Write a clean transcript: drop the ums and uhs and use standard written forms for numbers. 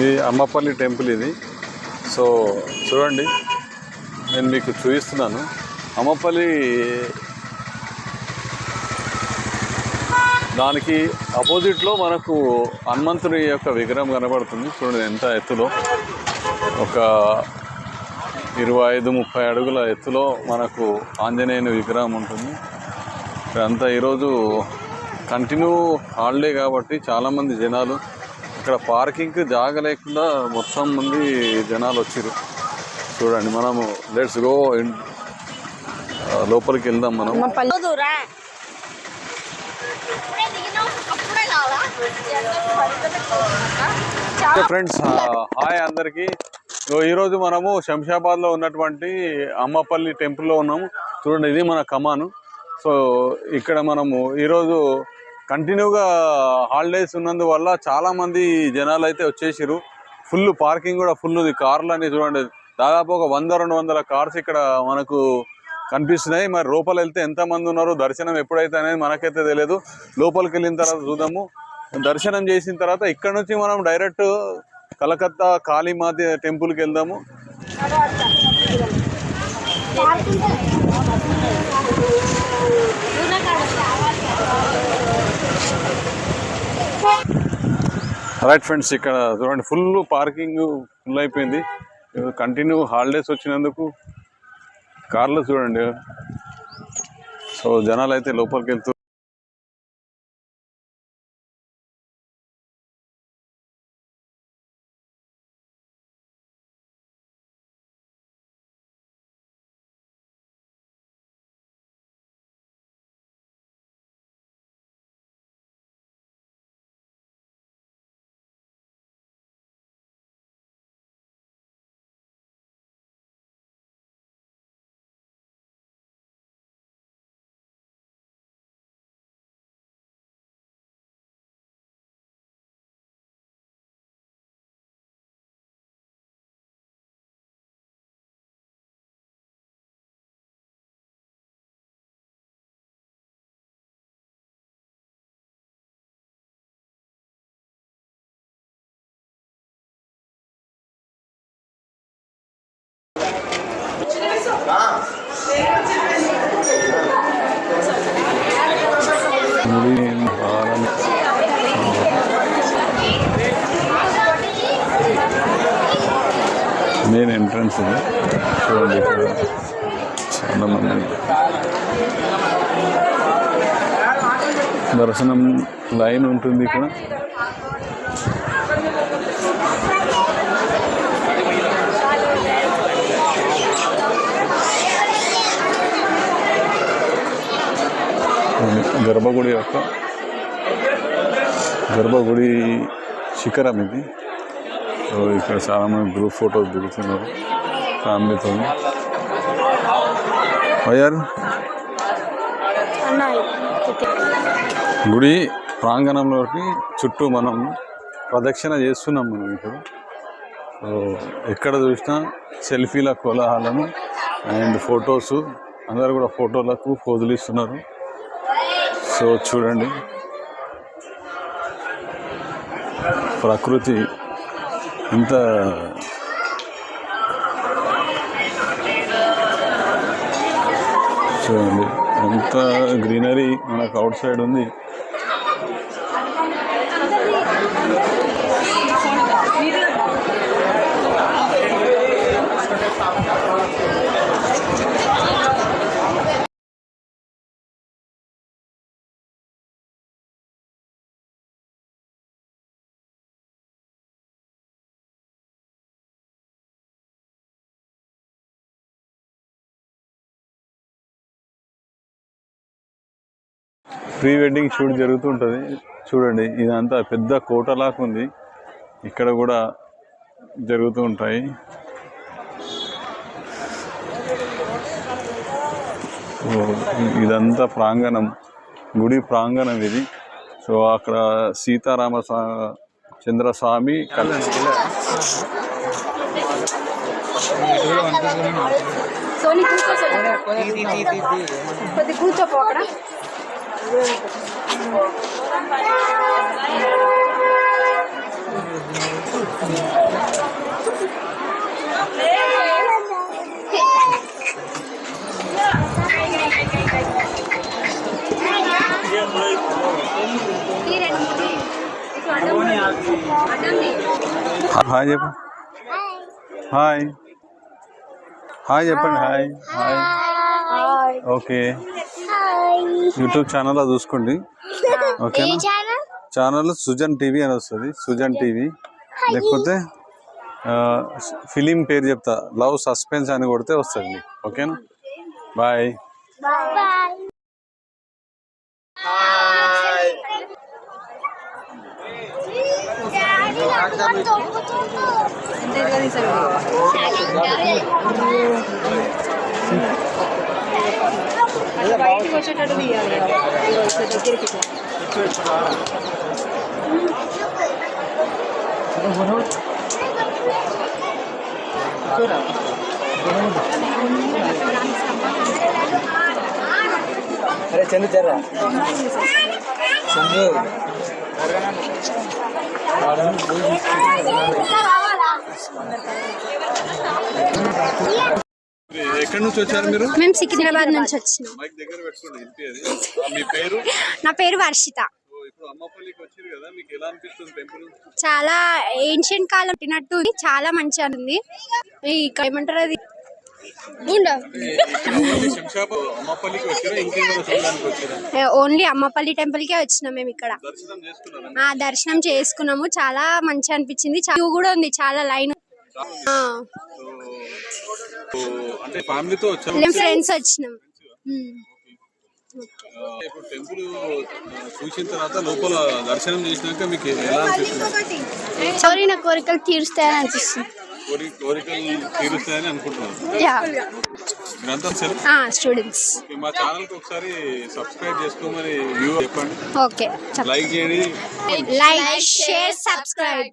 ఇది అమ్మపల్లి టెంపుల్ ఇది. సో చూడండి, నేను మీకు చూపిస్తున్నాను. అమ్మపల్లి దానికి ఆపోజిట్లో మనకు హనుమంతుని యొక్క విగ్రహం కనబడుతుంది. చూడండి ఎంత ఎత్తులో, ఒక 25-30 అడుగుల ఎత్తులో మనకు ఆంజనేయుని విగ్రహం ఉంటుంది. ఇక్కడంతా ఈరోజు కంటిన్యూ హాలిడే కాబట్టి చాలామంది జనాలు, ఇక్కడ పార్కింగ్కి జాగ లేకుండా మొత్తం మంది జనాలు వచ్చారు. చూడండి, మనము లెట్స్ గో లోపలికి వెళ్దాం. మనం ఫ్రెండ్స్, హాయ్ అందరికీ. ఈరోజు మనము శంషాబాద్లో ఉన్నటువంటి అమ్మపల్లి టెంపుల్లో ఉన్నాము. చూడండి, ఇది మన కమాను. సో ఇక్కడ మనము ఈరోజు కంటిన్యూగా హాలిడేస్ ఉన్నందువల్ల చాలామంది జనాలు అయితే వచ్చేసారు. ఫుల్ పార్కింగ్ కూడా ఫుల్ ఉంది. కార్లు అని చూడండి, దాదాపు ఒక 100-200 కార్స్ ఇక్కడ మనకు కనిపిస్తున్నాయి. మరి లోపల వెళ్తే ఎంతమంది ఉన్నారు, దర్శనం ఎప్పుడైతే అనేది మనకైతే తెలియదు. లోపలికి వెళ్ళిన తర్వాత చూద్దాము. దర్శనం చేసిన తర్వాత ఇక్కడ నుంచి మనం డైరెక్ట్ కలకత్తా కాళీమాత టెంపుల్కి వెళ్దాము. రైట్ ఫ్రెండ్స్, ఇక్కడ చూడండి ఫుల్ పార్కింగ్ ఫుల్ అయిపోయింది. కంటిన్యూ హాలిడేస్ వచ్చినందుకు కార్లు చూడండి. సో జనాలు అయితే లోపలికి వెళ్తూ మెయిన్ ఎంట్రన్స్ ఇది. చూడండి, ఇక్కడ చాలా మంది దర్శనం లైన్ ఉంటుంది. ఇక్కడ గర్భగుడి శిఖరం ఇది. సో ఇక్కడ చాలా మంది గ్రూప్ ఫోటోస్ దిగుతున్నారు ఫ్యామిలీతో. గుడి ప్రాంగణంలోకి చుట్టూ మనం ప్రదక్షిణ చేస్తున్నాం. మనం ఇప్పుడు ఎక్కడ చూసినా సెల్ఫీల కోలాహలము అండ్ ఫొటోస్, అందరు కూడా ఫోటోలకు పోజులు ఇస్తున్నారు. సో చూడండి, ప్రకృతి ఇంత చూడండి, ఎంత గ్రీనరీ మనకు అవుట్ సైడ్ ఉంది. ప్రీ వెడ్డింగ్ షూట్ జరుగుతూ ఉంటుంది. చూడండి, ఇదంతా పెద్ద కోటలాగా ఉంది. ఇక్కడ కూడా జరుగుతూ ఉంటాయి. ఇదంతా ప్రాంగణం, గుడి ప్రాంగణం ఇది. సో అక్కడ సీతారామచంద్రస్వామి కూర్చోపో అక్కడ. హాయ్ చెప్పు. హాయ్ హాయ్ చెప్పండి. Hi hi. ఓకే, యూట్యూబ్ ఛానల్లో చూసుకోండి. ఓకేనా? ఛానల్ సుజన్ టీవీ అని వస్తుంది, సుజన్ టీవీ. లేకపోతే ఫిలిం పేరు చెప్తా, లవ్ సస్పెన్స్ అని కొడితే వస్తుంది. ఓకేనా? బాయ్. బయటకు వచ్చేటట్టు తీయాలి దగ్గరికి. అరే చందు జర్రా చందు ఎక్కడి నుంచి వచ్చారు మీరు? మేము సికింద్రాబాద్ నుంచి వచ్చినాం. మైక్ దగ్గర పెట్టుకోండి, వినిపియదు. మీ పేరు? నా పేరు వర్షిత. ఇప్పుడు అమ్మపల్లికి వచ్చారు కదా, మీకు ఎలా అనిపిస్తుంది టెంపుల్? చాలా ఏన్షియంట్ కాలం పుట్టినట్టు ఉంది, చాలా మంచిగా ఉంది. ఇక్కడ ఏమంటారు అది అమ్మపల్లికి వచ్చారా, ఇంకేమైనా చూడడానికి వచ్చారా? ఓన్లీ అమ్మపల్లి టెంపుల్ కే వచ్చినాం మేము. ఇక్కడ దర్శనం చేసుకున్నారా? దర్శనం చేసుకున్నాము, చాలా మంచిగా అనిపించింది. క్యూ కూడా ఉంది, చాలా లైన్. అంటే ఫ్యామిలీతో వచ్చాము, మేము ఫ్రెండ్స్ వచ్చినాం. ఇప్పుడు టెంపుల్ చూసిన తర్వాత లోపల దర్శనం చేసినాక మీకు ఎలా అనిపిస్తుంది? సారీ, నా కోరికలు తీరుస్తాయని అనిపిస్తుంది. కోరికలు తీరుస్తాయని అనుకుంటున్నాను. స్టూడెంట్స్ మా ఛానల్ కి ఒకసారి సబ్స్క్రైబ్ చేసుకోమని వ్యూ చెప్పండి. ఓకే, లైక్ చేయండి. Like, share, subscribe.